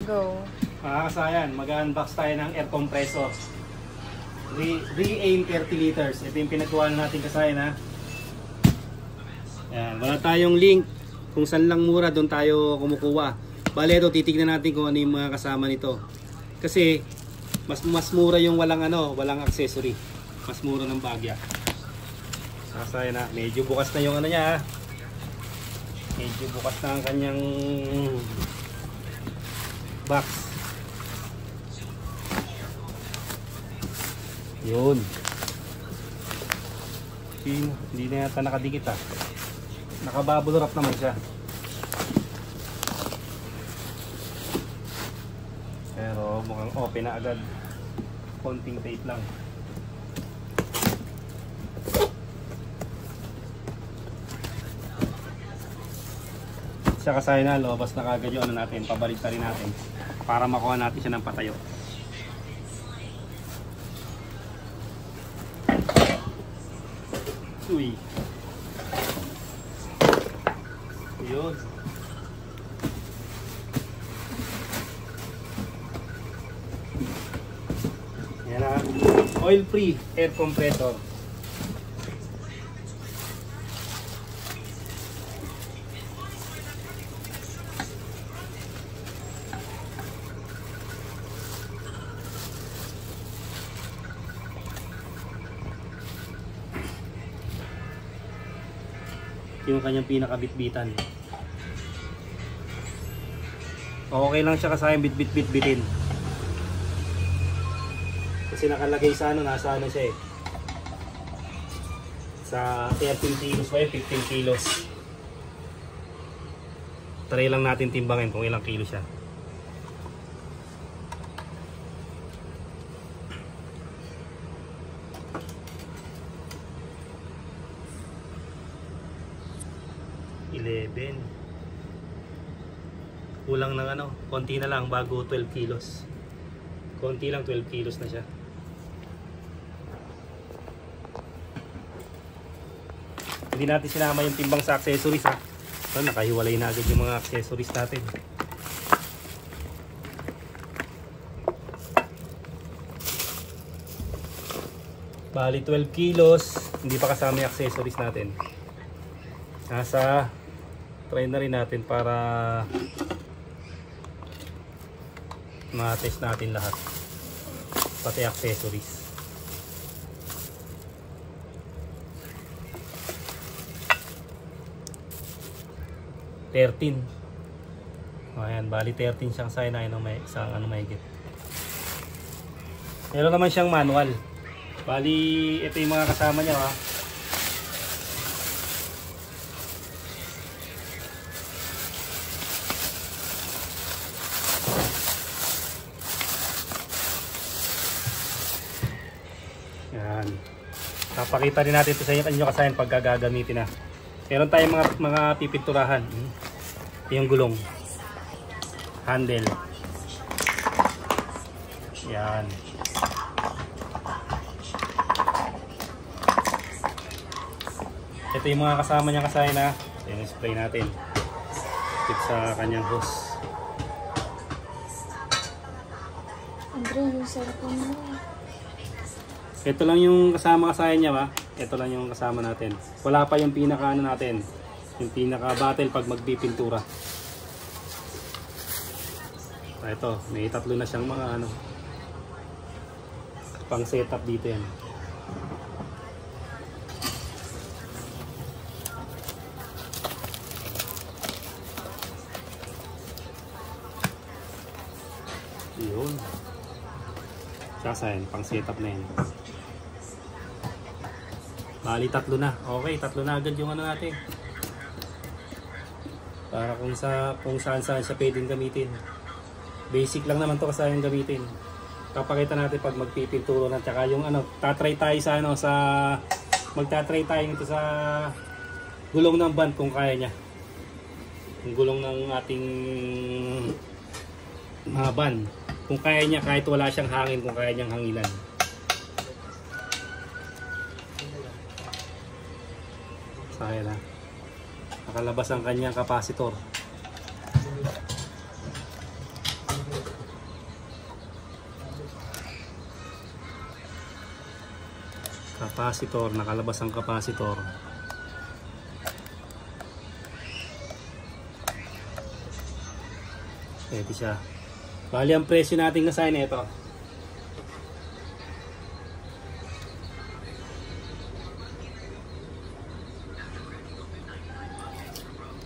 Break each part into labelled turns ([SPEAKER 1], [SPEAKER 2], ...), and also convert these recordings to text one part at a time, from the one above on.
[SPEAKER 1] Go.
[SPEAKER 2] Mga kasayan, mag-unbox tayo ng air compressor. Re-aim 30 liters. Ito yung pinagawa natin kasayan ha. Yan, wala tayong link kung saan lang mura, doon tayo kumukuha. Bale ito, titignan natin kung ano yung mga kasama nito. Kasi mas mura yung walang accessory. Mas mura ng bagya. Kasayan ha, medyo bukas na yung ano niya ha. Medyo bukas na ang kanyang box. Yun. Hindi na yata nakadikit ah. Naka-bubble wrap naman siya. Pero mukhang open na agad. Konting tape lang. Siya kasaya na, lobas na kagad yung ano natin. Pabalik na rin natin para makuha natin siya ng patayo. Uy. Yun. Yan na. Oil free air compressor. Yung kanyang pinakabitbitan. Okay lang siya kasayang bitbitin. Kasi nakalagay sa ano, nasa ano siya eh. Sa 13 kilos ba 15 kilos. Try lang natin timbangin kung ilang kilo siya. Kulang ng ano, konti na lang bago 12 kilos. Konti lang, 12 kilos na siya. Hindi natin sinama yung timbang sa accessories ha. So, nakahiwalay na agad yung mga accessories natin. Bali 12 kilos, hindi pa kasama yung accessories natin. Try na rin natin para ma-test natin lahat, pati accessories. Ayan, bali 13 siyang sign na may isang ano mahigit. Meron naman siyang manual. Bali ito yung mga kasama niya ha. Yan. Papakita rin natin ito sa inyo kasayan pag gagamitin na. Meron tayong mga pipinturahan. Ito yung gulong. Handle. Yan. Ito yung mga kasama niya kasayan na. Ito yung spray natin. Tip sa kanyang hose.
[SPEAKER 1] Andre, yung cellphone mo.
[SPEAKER 2] Ito lang yung kasama kasayan niya ba? Ito lang yung kasama natin. Wala pa yung pinaka ano natin. Yung pinaka battle pag magpipintura. Ito, may tatlo na siyang mga ano. Pang setup dito yan. Yun. Kasayan, pang setup na yan. Bali tatlo na. Okay, tatlo na agad yung ano natin. Para kung saan siya pwedeng gamitin. Basic lang naman to kasayang gamitin. Papakita natin pag magpipinturo na, tsaka yung ano, tatry tayo sa ano, magtatry tayo nito sa gulong ng van kung kaya niya. Yung gulong ng ating van. Kung kaya niya, kahit wala siyang hangin, kung kaya niyang hangilan. Sayang na. Nakalabas ang kanyang kapasitor. Capacitor, nakalabas ang capacitor. Pwede siya. Bali ang presyo natin kasaya nito.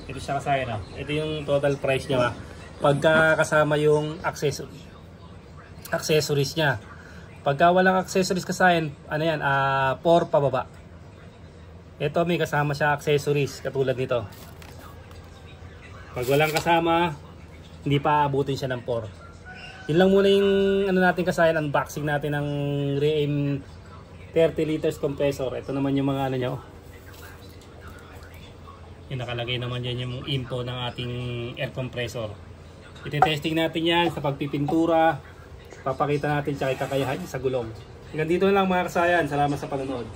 [SPEAKER 2] Ito siya kasaya na. Ito yung total price niya. Pagka kasama yung accessories niya. Pagka walang accessories kasayan, ano yan, 4 pababa. Ito may kasama siya accessories katulad nito. Pag walang kasama, hindi pa aabutin siya ng 4. Yun lang muna yung ano natin kasayan, unboxing natin ng Re-Aim 30 liters compressor. Ito naman yung mga ano niya. Yung nakalagay naman dyan yung info ng ating air compressor. Ite-testing natin yan sa pagpipintura. Papakita natin siya kay kakayahan sa gulong. Hanggang dito na lang mga kasayan. Salamat sa panonood.